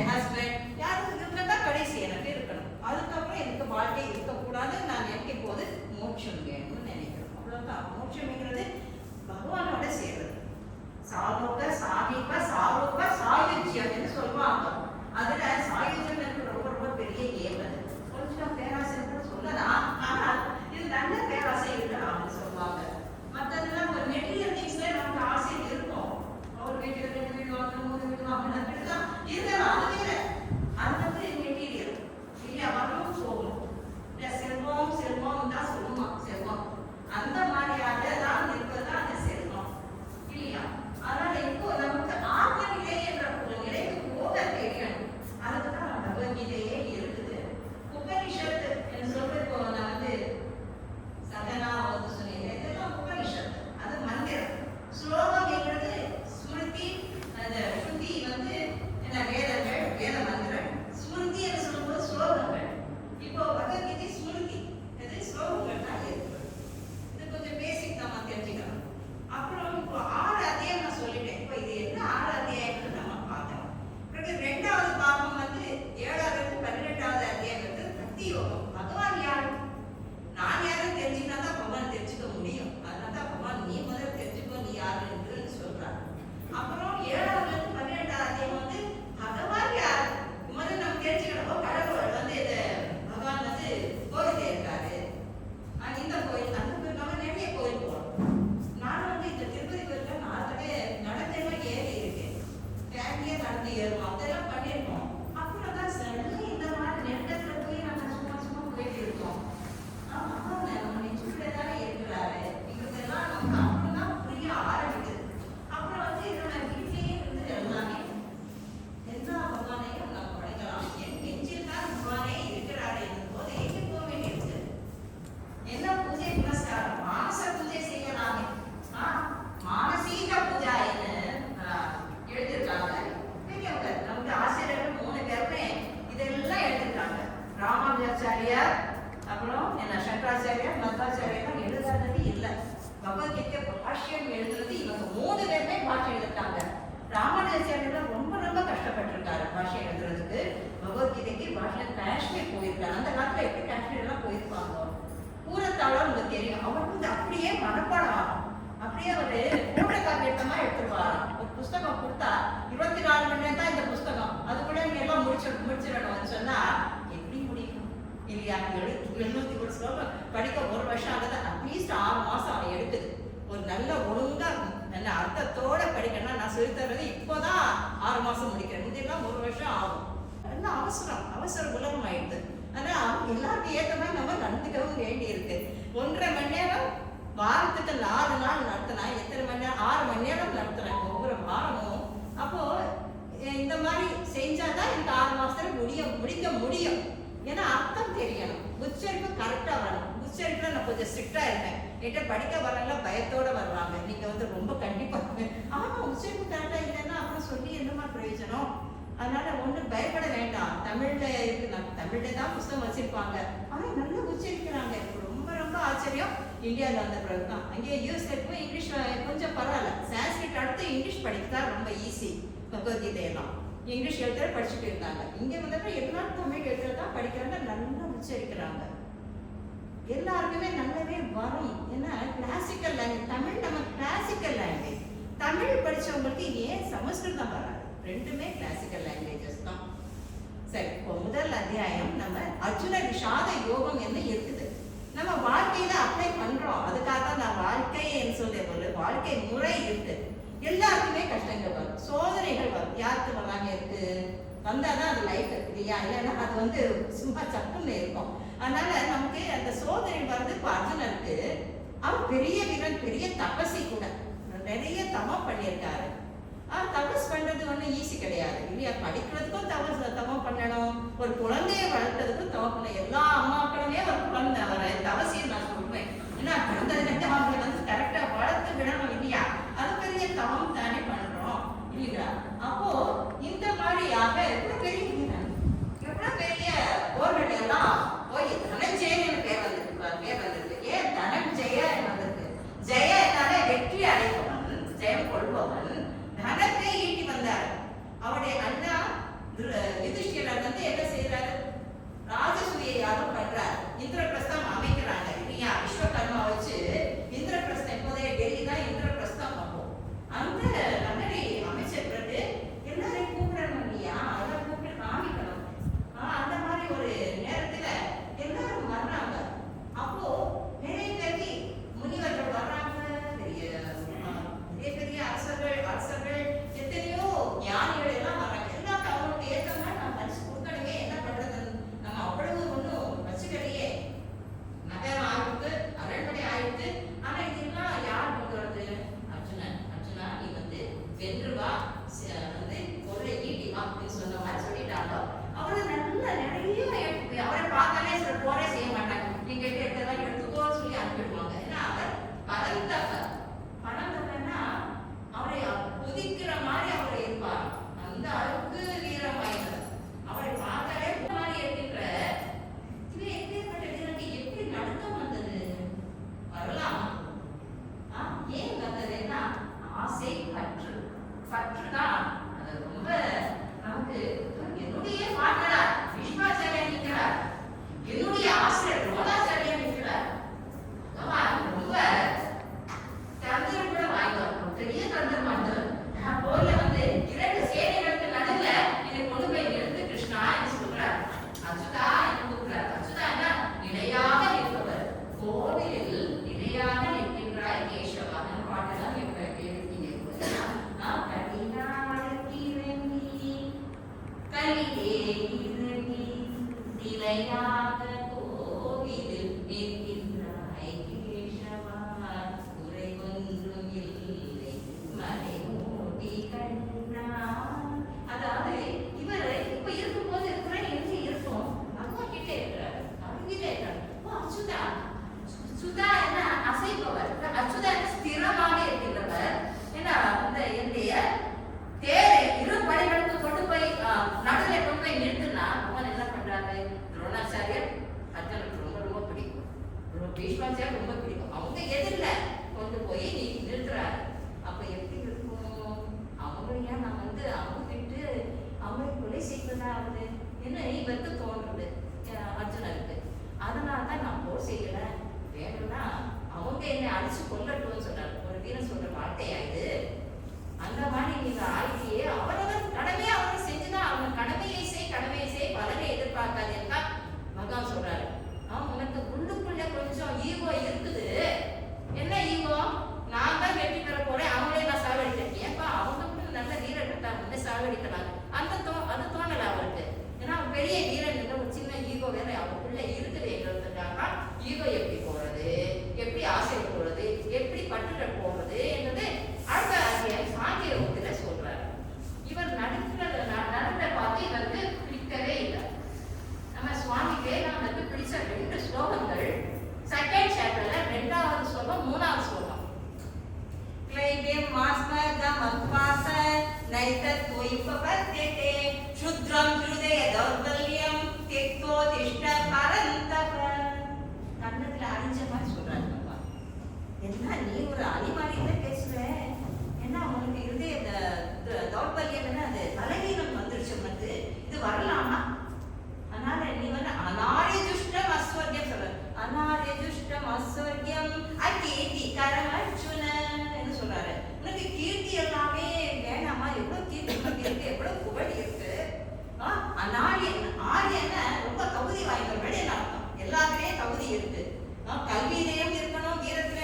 என் husband யாரும் இருக்கிறதா கடைசி எனக்கு இருக்கணும். அதுக்கப்புறம் எனக்கு வாழ்க்கை இருக்கக்கூடாதுன்னு நான் நினைக்கும் போது மோட்சம் வேணும்னு நினைக்கிறோம். அவ்வளோதான். மோட்சம்ங்கிறது பகவானோட சேர்றது. சாலோக சாமீப சாரூப சாயுஜ்யம்னு சொல்லுவாங்க. அதுல சாயுஜ்யம் எனக்கு ரொம்ப ரொம்ப பெரிய ஏவல். கொஞ்சம் பேராசை கூட சொல்லலாம். ஆனால் இது நல்ல பேராசை இருக்கலாம்னு சொல்லுவாங்க. மற்றதெல்லாம் ஒரு மெட்டீரியல் திங்ஸ்ல நமக்கு ஆசை இருக்கும். ஒரு வீட்டுல 2 வீடு வாங்கணும், 3 வீடு வாங்கணும் அப்படிதான் இருக்கலாம். அது வேற. அது வந்து மெட்டீரியல் இல்லையா, வரணும் போகணும். செல்வம் செல்வம் தான் சொல்லுமா, செல்வம் அந்த மாதிரியாக தான் இருப்பதுதான் அந்த செல்வம் இல்லையா. அதனால இப்போ நமக்கு ஆத்ம நிலை என்ற ஒரு நிலைக்கு போக தெரியணும். அதுக்குதான் பகவத்கீதையே இருக்குது. உபனிஷத்து என்று சொல்றது இப்போ நான் வந்து சகனா வந்து சொன்னேன், இதெல்லாம் உபனிஷத்து. அது மந்திரம். ஸ்லோகம் என்கிறது ஸ்மிருதி, அந்த ஸ்ருதி வந்து என்ன வேதங்கள், வேத மந்திரம். ஸ்மிருதி என்று சொல்லும்போது ஸ்லோகங்கள். இப்போ பகவத்கீதை ஸ்மிருதி, இது ஸ்லோகங்கள் தான் இருக்கு. இது கொஞ்சம் பேசிக் நம்ம தெரிஞ்சுக்கலாம். அப்புறம் இப்போ 6 அத்தியாயம் நான் சொல்லிட்டேன். இப்போ இது என்ன 6 அத்தியாயம்னு நம்ம பார்த்தோம். பிறகு 2வது பாகம் வந்து 7வது 12வது அத்தியாயம் வந்து பக்தி யோகம். பகவான் யாரு, நான் யாரும் தெரிஞ்சுக்கினா தான் பகவான் தெரிஞ்சுக்க முடியும். அதனால தான் பகவான் நீ முதல்ல தெரிஞ்சுக்கோ நீ யாருன்னு சொல்றாரு. அப்புறம் 7வது 12வது அத்தியாயம் வந்து பகவான் யாரு முதல்ல நம்ம தெரிஞ்சுக்கணும். கடவுள் வந்து இது பகவான் வந்து கோயிலே இருக்காரு. இந்த கோயில் அந்த கோயில் நம்ம நிறைய கோயில் போறோம். நானும் வந்து இந்த திருப்பதி கோயிலுக்கு நாளவே நடந்தெல்லாம் ஏறி இருக்கேன். ஃபேமிலியே நடந்து ஏறுவோம், அதெல்லாம் பண்ணியிருக்கோம். அப்புறம் தான் சடனே இந்த மாதிரி நெருக்கத்தில் போய் நம்ம சும்மா சும்மா போயிட்டு இருக்கோம். நம்ம நெஞ்சுக்குள்ளே தானே இருக்கிறாரு, இதெல்லாம் நமக்கு அப்புறம் தான் புரிய ஆரம்பிக்குது. அப்புறம் வந்து இதோட வீட்டிலேயே இருந்து எல்லாமே எல்லா பகவானையும் நம்ம படைக்கலாம். என் நெஞ்சில் தான் பகவானே இருக்கிறாரு என்னும் போது எங்கே போக வேண்டியிருக்கு. என்ன பூஜை புனஸ்காரம், மானச பூஜை செய்யலாமே. மானசீக பூஜா என்ன எழுதியிருக்காங்க பெரியவங்க. நமக்கு ஆசிரியர்கள் 3 பேருமே இதெல்லாம் எழுதியிருக்காங்க. ராமானுஜாச்சாரியார், அப்புறம் என்ன சங்கராச்சாரியார், மத்வாச்சாரியார் எழுதாதது இல்லை. பகவத்கீதை பாஷ்யம் எழுதுறது இவங்க 3 பேருமே பாஷ்யம் எழுதிருக்காங்க. ராமானுஜாச்சாரியார் ரொம்ப ரொம்ப கஷ்டப்பட்டிருக்காரு பாஷ்யம் எழுதுறதுக்கு. பகவத்கீதைக்கு பாஷ்யம் காஷ்மீர் போயிருக்காரு. அந்த காலத்துல எப்படி காஷ்மீர் எல்லாம் போயிருப்பாங்க. பூரத்தாளர் உங்களுக்கு தெரியும். அவர் வந்து அப்படியே மனப்பாடம் ஆகும். அப்படியே ஒரு போட்ட காப்பியமா எடுத்துருவாராம். ஒரு புஸ்தகம் கொடுத்தா 24 மணி நேரம் தான் இந்த புஸ்தகம், அதுக்குள்ள நீங்க எல்லாம் முடிச்சிடணும்னு சொன்னா எப்படி முடியும் இல்லையா. 700 ஸ்லோகம் படிக்க 1 வருஷம் ஆகுது. அட்லீஸ்ட் 6 மாசம் அவன் எடுக்குது. ஒரு நல்ல ஒழுங்கா நல்ல அர்த்தத்தோட படிக்கணும்னா நான் சொல்லி தர்றது இப்போதான் 6 மாசம் முடிக்கிறேன். இதெல்லாம் 1 வருஷம் ஆகும். எல்லாம் அவசர உலகம் ஆயிடுது. ஆனா எல்லாருக்கும் ஏற்ற மாதிரி நம்ம நடந்துக்கவும் வேண்டி இருக்கு. 1.5 மணி நேரம் வாரத்துக்கு 4 நாள் நடத்தினா எத்தனை மணி நேரம், 6 மணி நேரம் நடத்துறேன் ஒவ்வொரு வாரமும். அப்போ இந்த மாதிரி செஞ்சாதான் எனக்கு 6 மாசத்துல முடிக்க முடியும். ஏன்னா அர்த்தம் தெரியணும், உச்சரிப்பு கரெக்டா வரணும். உச்சரிப்புல நான் கொஞ்சம் ஸ்ட்ரிக்டா இருக்கேன். என்கிட்ட படிக்க வரல பயத்தோட வருவாங்க. நீங்க வந்து ரொம்ப கண்டிப்பா ஆனா உச்சரிப்பு கரெக்டா இல்லைன்னா அப்புறம் சொல்லி என்னமா பிரயோஜனம். அதனால ஒன்றும் பயப்பட வேண்டாம். தமிழ்ல இருக்கு, நம்ம தமிழ்ல தான் புஸ்தகம் வச்சிருப்பாங்க. ஆனா நல்லா உச்சரிக்கிறாங்க. எனக்கு ரொம்ப ரொம்ப ஆச்சரியம். இந்தியாவில் வந்த பிறகு தான். அங்கே யூஎஸ்ல போய் இங்கிலீஷ் கொஞ்சம் பரவாயில்ல. சான்ஸ்கிரிட் அடுத்து இங்கிலீஷ் படிக்கதா ரொம்ப ஈஸி. பகவத்கீதையெல்லாம் இங்கிலீஷ் எழுதுற படிச்சுட்டு இருந்தாங்க. இங்கே வந்தப்ப எல்லாரும் தமிழ் எழுதுறதான் படிக்கிறாங்க, நல்லா உச்சரிக்கிறாங்க. எல்லாருக்குமே நல்லாவே வரும். ஏன்னா கிளாசிக்கல் லாங்குவேஜ் தமிழ், நம்ம கிளாசிக்கல் லாங்குவேஜ். தமிழ் படிச்சவங்களுக்கு ஏன் சமஸ்கிருதம் வராது? 2மே கிளாசிக்கல் லாங்குவேஜஸ் தான். சரி, இப்போ முதல் அத்தியாயம் நம்ம அர்ஜுன விஷாத யோகம் என்ன இருக்குது, நம்ம வாழ்க்கையில அப்ளை பண்றோம். அதுக்காக தான் நான் வாழ்க்கைன்னு சொல்ற ஒரு வாழ்க்கை முறை இருக்கு. எல்லாருக்குமே கஷ்டங்கள் வரும், சோதனைகள் வரும். யாருக்கு வராங்க இருக்கு, வந்தாதான் அது லைஃப் இல்லையா. இல்லைன்னா அது வந்து சும்மா சப்புன்னு இருக்கும். அதனால நமக்கு அந்த சோதனை வருது. இப்போ அர்ஜுனனுக்கு அவர் பெரிய வீரன், பெரிய தபசி கூட, நிறைய தவம் பண்ணியிருக்காரு. தபஸ் பண்றது ஒன்றும் ஈஸி கிடையாது இல்லையா. படிக்கிறதுக்கும் தவம் பண்ணணும், ஒரு குழந்தைய வளர்க்கறதுக்கும் தவம் பண்ணணும். எல்லா அம்மாக்களுமே ஒரு குழந்தை தவசியம் நான் சொல்றேன். ஏன்னா குழந்தை அவங்களை வந்து கரெக்டா வளர்த்து விடணும் இல்லையா. அது பெரிய தவம் தானே பண்றோம் இல்லைங்களா. அப்போ இந்த மாதிரியாக எவ்வளவு பெரிய போர்கள் எல்லாம் போய் தனஞ்செயன்னு பேர் வந்திருக்கு. ஏன் தனஞ்செய வந்திருக்கு? ஜெய என்னாலே வெற்றி அடைபவன், ஜெயம் கொள்பவன், தனத்தை ஈட்டி வந்தார். அவருடைய அண்ணா கல்லிலே இறங்கி நிலையாக கோவிலில் நிற்கின்றாய் கேசவா, குறை ஒன்றும் இல்லை மலை மூடி கண்ணா. அதாவது இவர் இப்ப இருக்கும்போது குறை எங்க இருக்கும்? பகவான் கிட்டே இருக்கிறார், அருகிலே இருக்கிறார். அச்சுதா, சுதா என்ன அசைப்பவர், அச்சுதா ஸ்திரமாக இருக்கின்றவர். ஏன்னா இந்த என்னுடைய தேரை இரு படைகளுக்கு கொண்டு போய் நடுவில் கொண்டு போய் நிறுத்தினா அவன் என்ன பண்றாரு? துரோணாச்சாரியர் அர்ஜுனுக்கு ரொம்ப ரொம்ப பிடிக்கும், பீஷ்மாச்சாரியர் ரொம்ப பிடிக்கும். அவங்க எதிரில் கொண்டு போய் நீ நிறுத்துறாரு. அப்ப எப்படி இருக்கும்? அவங்களையா நான் அவங்க விட்டு அவங்களை கொலை செய்வதா ஆகுது என்ன இவருக்கு தோன்றுது அர்ஜுனருக்கு. அதனால தான் நான் போர் செய்யல, வேணும்னா அவங்க என்னை அடிச்சு கொல்லட்டும்னு சொல்றாரு. ஒரு வீரன் சொல்ற வார்த்தையா இது? அந்த மாதிரி நீங்க ஆயிட்டியே, அவரவர் கடமையை அவங்க செஞ்சுதான் அவங்க கடமையை செய் பலனை எதிர்பார்க்காதேன்னா பகவான் சொல்றாரு. உனக்கு உள்ளுக்குள்ள கொஞ்சம் ஈகோ இருக்குது. என்ன ஈகோ? நான் தான் வெற்றி பெற போறேன், அவங்களே நான் சாவடிக்கிறேன். ஏப்பா அவங்க கூட நல்ல வீரர் வந்து சாவடிக்கலாம், அது தோணல அவருக்கு. ஏன்னா பெரிய வீரன் இல்லை, ஒரு சின்ன ஈகோ வேற அவருக்குள்ள இருக்குதுன்றதுக்காக ஈகோ எப்படி போறது, எப்படி ஆசை போறது, எப்படி பற்றுட போறது என்றது அடுத்த அத்தியாயம் சாங்கிய யோகத்துல சொல்றாரு. இவர் நடந்த பார்த்து இவருக்கு பிடிக்கவே இல்லை. நம்ம சுவாமி விவேகானந்தருக்கு பிடிச்ச 2 ஸ்லோகங்கள் செகண்ட் சாப்டர்ல 2வது ஸ்லோகம் 3வது ஸ்லோகம். க்ளைபேம் மாஸ்மதம் அக்வாச நைதத் உயிபபத்யதே சுத்ரம் ஹிருதய தௌர்பல்யம் திக்தோ திஷ்ட பரந்தப. கண்ணத்துல அரிஞ்ச மாதிரி சொல்றாரு பாப்பா. என்ன நீ ஒரு அலிமாரியில பேசுற? என்ன உனக்கு இருதய தௌர்பல்யம், என்ன அது பலவீனம் வந்துருச்சு உனக்கு? இது வரலாமா? அதனால நீ அநாரிய துஷ்டம் அஸ்வர்யம் சொல்ற. அநாரிய துஷ்டம் அஸ்வர்யம் அகீர்த்தி கரம் அர்ஜுன என்று சொல்றாரு. உனக்கு கீர்த்தி எல்லாமே வேணாமா? எவ்வளவு கீர்த்தி உனக்கு இருக்கு, எவ்வளவு புகழ் இருக்கு. அநாரியன் ஆரியன ரொம்ப தகுதி வாய்ந்தவர்கள் அர்த்தம். எல்லாத்துலயும் தகுதி இருக்கு. கல்வியிலையும் இருக்கணும், வீரத்திலையும்